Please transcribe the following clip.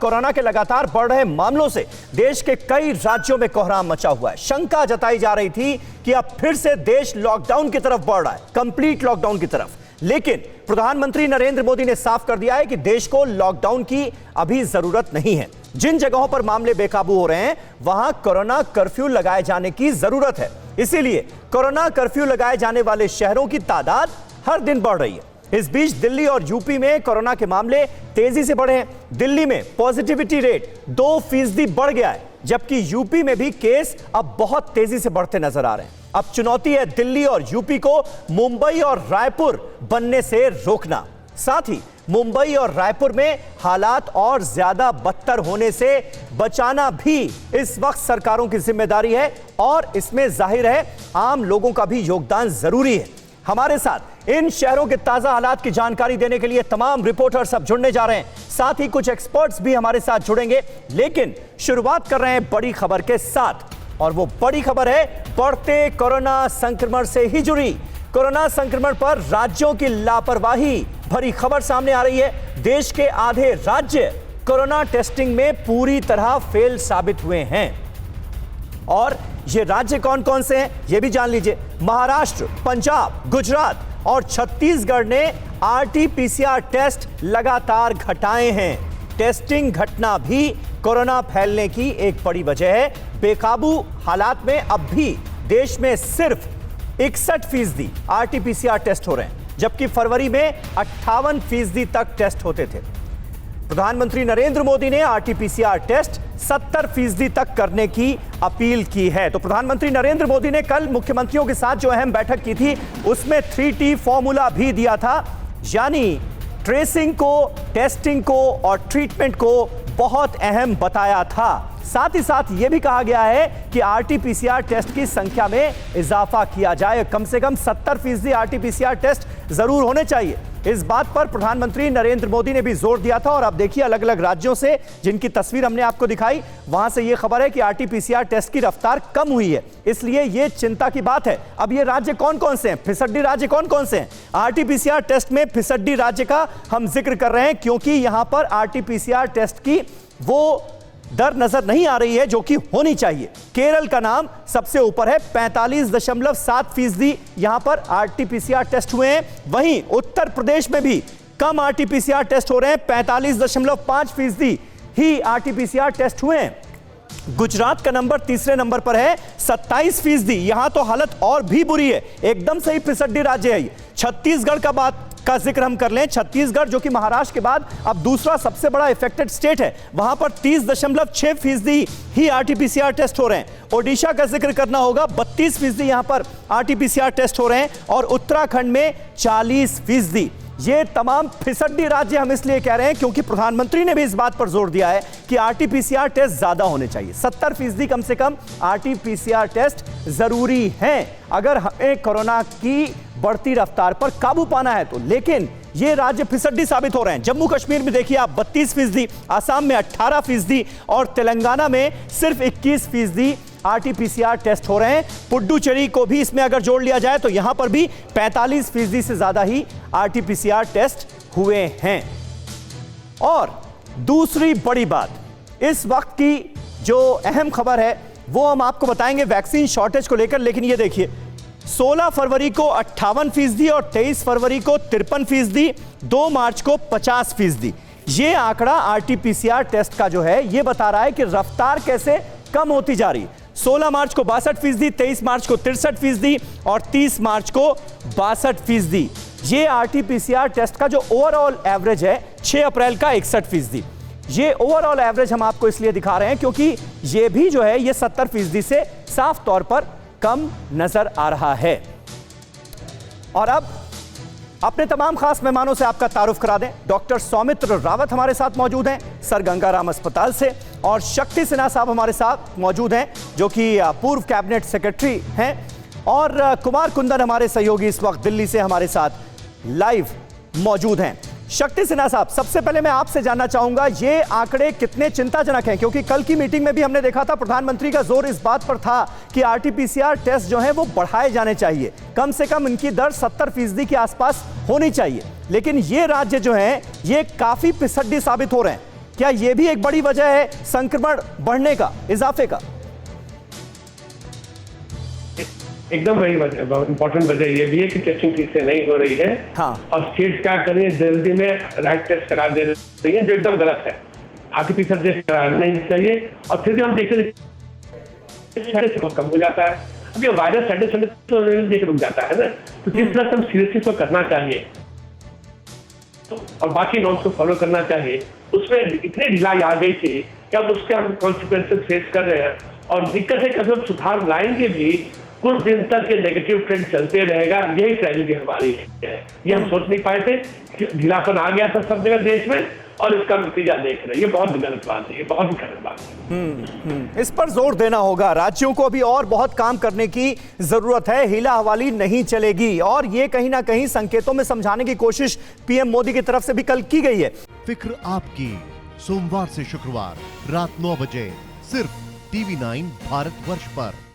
Corona के लगातार बढ़ रहे मामलों से देश के कई राज्यों में कोहराम मचा हुआ है। शंका जताई जा रही थी कि अब फिर से देश लॉकडाउन की तरफ बढ़ रहा है, कंप्लीट लॉकडाउन की तरफ। लेकिन प्रधानमंत्री नरेंद्र मोदी ने साफ कर दिया है कि देश को लॉकडाउन की अभी जरूरत नहीं है। जिन जगहों पर मामले बेकाबू हो रहे हैं वहां कोरोना कर्फ्यू लगाए जाने की जरूरत है। इसीलिए कोरोना कर्फ्यू लगाए जाने वाले शहरों की तादाद हर दिन बढ़ रही है। इस बीच दिल्ली और यूपी में कोरोना के मामले तेजी से बढ़े हैं। दिल्ली में पॉजिटिविटी रेट 2% बढ़ गया है, जबकि यूपी में भी केस अब बहुत तेजी से बढ़ते नजर आ रहे हैं। अब चुनौती है दिल्ली और यूपी को मुंबई और रायपुर बनने से रोकना। साथ ही मुंबई और रायपुर में हालात और ज्यादा बदतर होने से बचाना भी इस वक्त सरकारों की जिम्मेदारी है और इसमें जाहिर है आम लोगों का भी योगदान जरूरी है। हमारे साथ इन शहरों के ताजा हालात की जानकारी देने के लिए तमाम रिपोर्टर्स अब जुड़ने जा रहे हैं, साथ ही कुछ एक्सपर्ट्स भी हमारे साथ जुड़ेंगे। लेकिन शुरुआत कर रहे हैं बड़ी खबर के साथ, और वो बड़ी खबर है बढ़ते कोरोना संक्रमण से ही जुड़ी। कोरोना संक्रमण पर राज्यों की लापरवाही भरी खबर सामने आ रही है। देश के आधे राज्य कोरोना टेस्टिंग में पूरी तरह फेल साबित हुए हैं, और ये राज्य कौन कौन से हैं ये भी जान लीजिए। महाराष्ट्र, पंजाब, गुजरात और छत्तीसगढ़ ने आरटी-पीसीआर टेस्ट लगातार घटाए हैं। टेस्टिंग घटना भी कोरोना फैलने की एक बड़ी वजह है। बेकाबू हालात में अब भी देश में सिर्फ 61% आरटी-पीसीआर टेस्ट हो रहे हैं, जबकि फरवरी में 58% तक टेस्ट होते थे। प्रधानमंत्री नरेंद्र मोदी ने आरटी-पीसीआर टेस्ट 70% तक करने की अपील की है। तो प्रधानमंत्री नरेंद्र मोदी ने कल मुख्यमंत्रियों के साथ जो अहम बैठक की थी उसमें 3T फॉर्मूला भी दिया था, यानी ट्रेसिंग को, टेस्टिंग को और ट्रीटमेंट को बहुत अहम बताया था। साथ ही साथ यह भी कहा गया है कि आरटी-पीसीआर टेस्ट की संख्या में इजाफा किया जाए। कम से कम 70% आरटी-पीसीआर टेस्ट जरूर होने चाहिए। इस बात पर प्रधानमंत्री नरेंद्र मोदी ने भी जोर दिया था। और अब देखिए अलग अलग राज्यों से जिनकी तस्वीर हमने आपको दिखाई, वहां से यह खबर है कि आरटी-पीसीआर टेस्ट की रफ्तार कम हुई है, इसलिए यह चिंता की बात है। अब ये राज्य कौन कौन से हैं, फिसड्डी राज्य कौन कौन से हैं? आरटी-पीसीआर टेस्ट में फिसड्डी राज्य का हम जिक्र कर रहे हैं क्योंकि यहां पर आरटी-पीसीआर टेस्ट की वो दर नजर नहीं आ रही है जो कि होनी चाहिए। केरल का नाम सबसे ऊपर है, 45.7% यहां पर आरटी-पीसीआर टेस्ट हुए हैं। वहीं उत्तर प्रदेश में भी कम आरटी-पीसीआर टेस्ट हो रहे हैं, 45.5% ही आरटी-पीसीआर टेस्ट हुए हैं। गुजरात का नंबर तीसरे नंबर पर है, 27%। यहां तो हालत और भी बुरी है, एकदम से ही फिसड्डी राज्य है। छत्तीसगढ़ का जिक्र हम कर लें, छत्तीसगढ़ जो कि महाराष्ट्र के बाद अब दूसरा सबसे बड़ा इफेक्टेड स्टेट है, वहां पर 30.6% ही आरटी-पीसीआर टेस्ट हो रहे हैं। ओडिशा का जिक्र करना होगा, 32% यहां पर आरटी-पीसीआर टेस्ट हो रहे हैं, और उत्तराखंड में 40%। ये तमाम फिसड्डी राज्य हम इसलिए कह रहे हैं क्योंकि प्रधानमंत्री ने भी इस बात पर जोर दिया है कि आरटी-पीसीआर टेस्ट ज्यादा होने चाहिए। 70% कम से कम आरटी-पीसीआर टेस्ट जरूरी हैं अगर हमें कोरोना की बढ़ती रफ्तार पर काबू पाना है तो। लेकिन ये राज्य फिसड्डी साबित हो रहे हैं। जम्मू कश्मीर में देखिए आप 32%, आसाम में 18% और तेलंगाना में सिर्फ 21% आरटी-पीसीआर टेस्ट हो रहे हैं। पुडुचेरी को भी इसमें अगर जोड़ लिया जाए तो यहां पर भी 45% से ज्यादा ही आरटी-पीसीआर टेस्ट हुए हैं। और दूसरी बड़ी बात, इस वक्त की जो अहम खबर है वो हम आपको बताएंगे वैक्सीन शॉर्टेज को लेकर। लेकिन ये देखिए 16 फरवरी को 58% और 23 फरवरी को 53%, 2 मार्च को 50%। ये आंकड़ा आरटी-पीसीआर टेस्ट का जो है ये बता रहा है कि रफ्तार कैसे कम होती जा रही है। 16 मार्च को 62%, 23 मार्च को 63% और 30 मार्च को 62%। ये आरटी-पीसीआर टेस्ट का जो ओवरऑल एवरेज है 6 अप्रैल का 61%। ये ओवरऑल एवरेज हम आपको इसलिए दिखा रहे हैं क्योंकि ये भी जो है ये 70% से साफ तौर पर कम नजर आ रहा है। और अब अपने तमाम खास मेहमानों से आपका तारुफ करा दें। डॉक्टर सौमित्र रावत हमारे साथ मौजूद हैं सर गंगाराम अस्पताल से, और शक्ति सिन्हा साहब हमारे साथ मौजूद हैं जो कि पूर्व कैबिनेट सेक्रेटरी हैं, और कुमार कुंदन हमारे सहयोगी इस वक्त दिल्ली से हमारे साथ लाइव मौजूद हैं। शक्ति सिन्हा साहब, सबसे पहले मैं आपसे जानना चाहूंगा ये आंकड़े कितने चिंताजनक हैं, क्योंकि कल की मीटिंग में भी हमने देखा था प्रधानमंत्री का जोर इस बात पर था कि आरटी-पीसीआर टेस्ट जो है वो बढ़ाए जाने चाहिए, कम से कम इनकी दर 70% के आसपास होनी चाहिए। लेकिन ये राज्य जो हैं ये काफी पिछड़ी साबित हो रहे हैं। क्या यह भी एक बड़ी वजह है संक्रमण बढ़ने का, इजाफे का? एकदम बड़ी वजह, इंपॉर्टेंट वजह ये भी है कि टेस्टिंग ठीक से नहीं हो रही है। हाँ। और स्टेट क्या कर रही है, जल्दी में रैट टेस्ट करा दे रही है, जो एकदम गलत है। आर्टिफिशियल टेस्ट कराना नहीं चाहिए। और फिर भी हम देखते हैं बहुत कम हो जाता है। अब ये वायरस सैंडे तो देख रुक जाता है ना, तो जिस तरह से हम सीरियसली इसको करना चाहिए और बाकी नॉर्म्स को फॉलो करना चाहिए, उसमें इतनी ढिलाई आ गई थी कि अब उसके हम कॉन्सिक्वेंसेस फेस कर रहे हैं। और दिक्कत है कि अगर हम सुधार लाएंगे भी, कुछ दिन तक ये नेगेटिव ट्रेंड चलते रहेगा। यही ट्रेजेडी हमारी है। ये हम सोच नहीं पाए थे कि ढीलापन आ गया था सब जगह देश में, और इसका नतीजा देख रहे हैं। ये बहुत गलत बात है, ये बहुत गलत बात है। इस पर जोर देना होगा। राज्यों को अभी और बहुत काम करने की जरूरत है। हीला हवाली नहीं चलेगी। और ये कहीं ना कहीं संकेतों में समझाने की कोशिश पीएम मोदी की तरफ से भी कल की गई है। फिक्र आपकी, सोमवार से शुक्रवार रात 9 बजे सिर्फ TV9 भारतवर्ष पर।